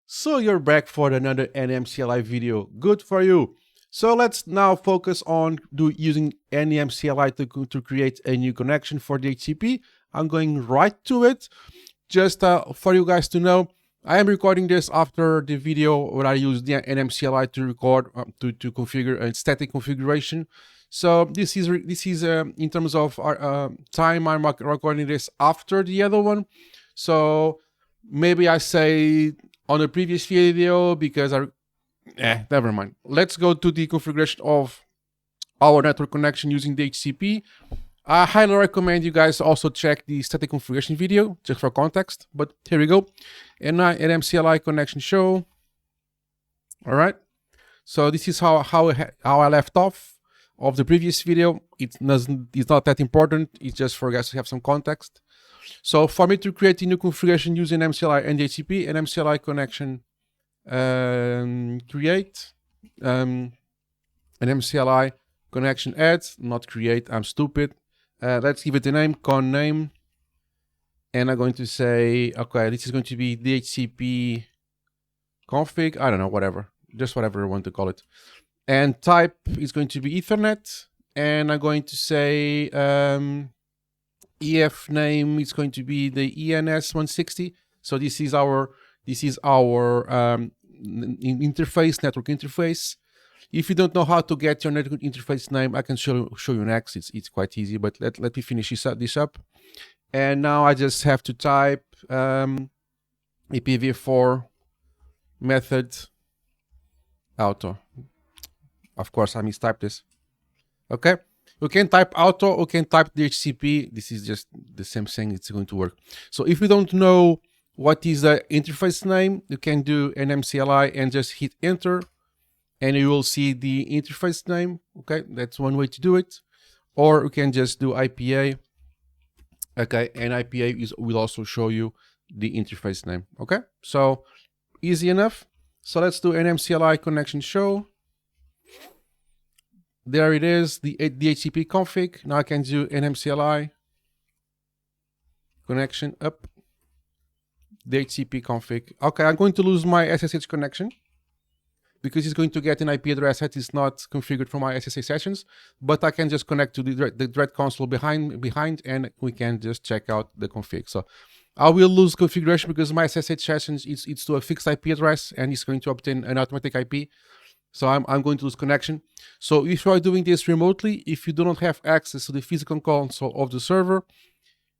So you're back for another nmcli video. Good for you. So let's now focus on using nmcli to create a new connection for DHCP. I'm going right to it. Just for you guys to know, I am recording this after the video where I used the nmcli to record to configure a static configuration. So this is in terms of time, I'm recording this after the other one. So maybe I say on the previous video because never mind. Let's go to the configuration of our network connection using DHCP. I highly recommend you guys also check the static configuration video just for context, but here we go. nmcli connection show. All right. So this is how I left off of the previous video. It's not that important. It's just for guys to have some context. So for me to create a new configuration using nmcli and DHCP, nmcli connection create, nmcli connection add, not create, I'm stupid. Let's give it a name, con name. And I'm going to say, okay, this is going to be DHCP config, I don't know, whatever, just whatever I want to call it. And type is going to be Ethernet. And I'm going to say, EF name is going to be the ENS160. So this is our interface, network interface. If you don't know how to get your network interface name, I can show you next. It's quite easy, but let me finish this up. And now I just have to type IPv4 method auto. Of course, I mistyped this. Okay. You can type auto, you can type DHCP. This is just the same thing. It's going to work. So if you don't know what is the interface name, you can do nmcli and just hit enter, and you will see the interface name. Okay, that's one way to do it. Or you can just do IPA. Okay, and IPA will also show you the interface name. Okay, so easy enough. So let's do nmcli connection show. There it is, the DHCP config. Now I can do nmcli connection up, DHCP config. Okay, I'm going to lose my SSH connection because it's going to get an IP address that is not configured for my SSH sessions, but I can just connect to the Dread console behind, and we can just check out the config. So I will lose configuration because my SSH sessions it's to a fixed IP address, and it's going to obtain an automatic IP. So I'm going to lose connection. So if you are doing this remotely, if you do not have access to the physical console of the server,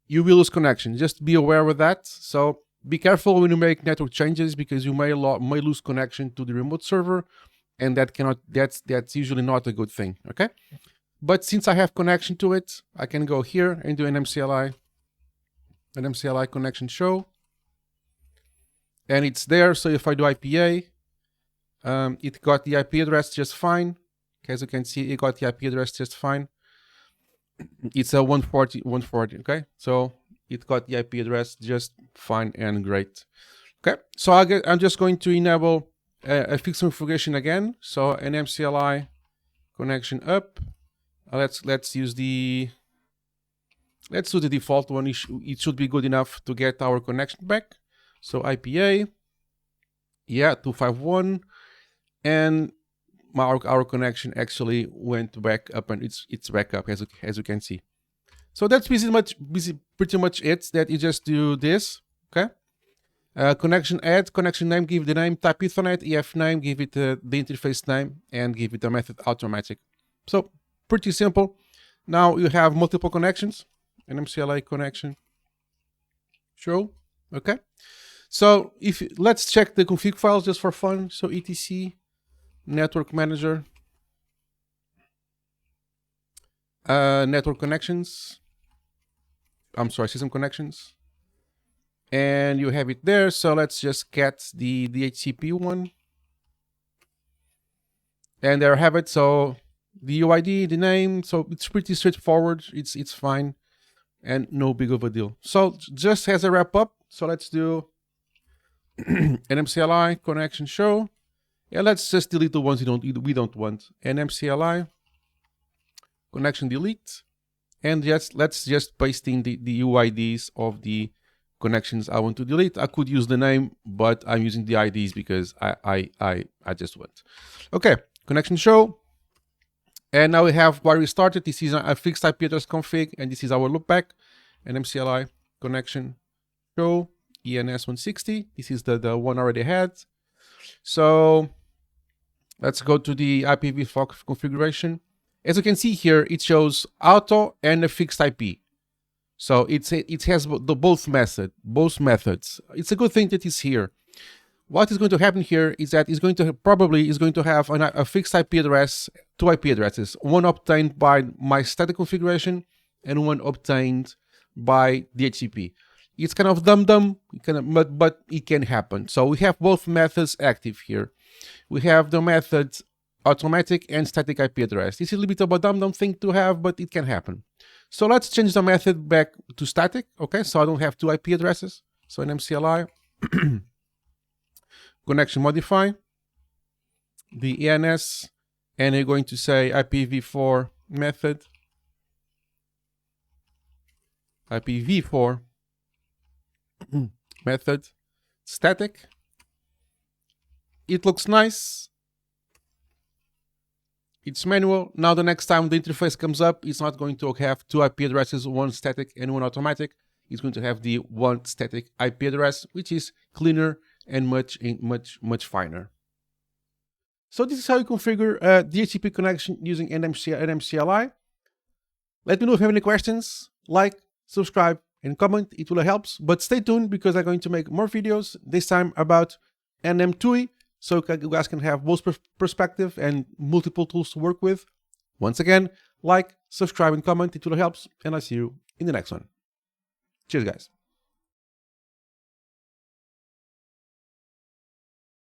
you will lose connection. Just be aware of that. So be careful when you make network changes because you may lose connection to the remote server, and that's usually not a good thing. Okay, but since I have connection to it, I can go here and do an nmcli connection show, and it's there. So if I do IPA, it got the IP address just fine. As you can see, it got the IP address just fine. It's a 140, okay? So it got the IP address just fine and great. Okay, so I'm just going to enable a fixed configuration again. So nmcli connection up. Let's do the default one. It should be good enough to get our connection back. So IPA, yeah, 251. And our connection actually went back up, and it's back up as you can see. So that's pretty much it. That you just do this. Okay. Connection add, connection name, give the name, type Ethernet, EF name, give it the interface name, and give it a method automatic. So pretty simple. Now you have multiple connections. nmcli connection show. Okay. So let's check the config files just for fun. So etc NetworkManager, network connections, I'm sorry, system connections, and you have it there. So let's just get the DHCP one, and there I have it. So the UID, the name, so it's pretty straightforward. It's fine and no big of a deal. So just as a wrap up, so let's do nmcli connection show. Yeah, let's just delete the ones we don't want. nmcli connection delete, and let's just paste in the UIDs of the connections I want to delete. I could use the name, but I'm using the IDs because I just want. Okay, connection show. And now we have where we started. This is a fixed IP address config, and this is our loopback. nmcli connection show ENS 160. This is the one I already had. So let's go to the IPv4 configuration. As you can see here, it shows auto and a fixed IP. So it has both methods. It's a good thing that it's here. What is going to happen here is that it's going to have a fixed IP address, 2 IP addresses, one obtained by my static configuration and one obtained by DHCP. It's kind of dumb, but it can happen. So we have both methods active here. We have the methods automatic and static IP address. This is a little bit of a dumb thing to have, but it can happen. So let's change the method back to static. Okay, so I don't have 2 IP addresses. So nmcli connection modify the ENS, and we're going to say IPv4 method IPv4 method static. It looks nice. It's manual. Now the next time the interface comes up, it's not going to have 2 IP addresses, one static and one automatic. It's going to have the one static IP address, which is cleaner and much finer. So this is how you configure a DHCP connection using nmcli. Let me know if you have any questions. Like, subscribe, and comment. It will help. But stay tuned because I'm going to make more videos, this time about nmcli, so you guys can have both perspective and multiple tools to work with. Once again, like, subscribe, and comment. It will help. And I'll see you in the next one. Cheers, guys.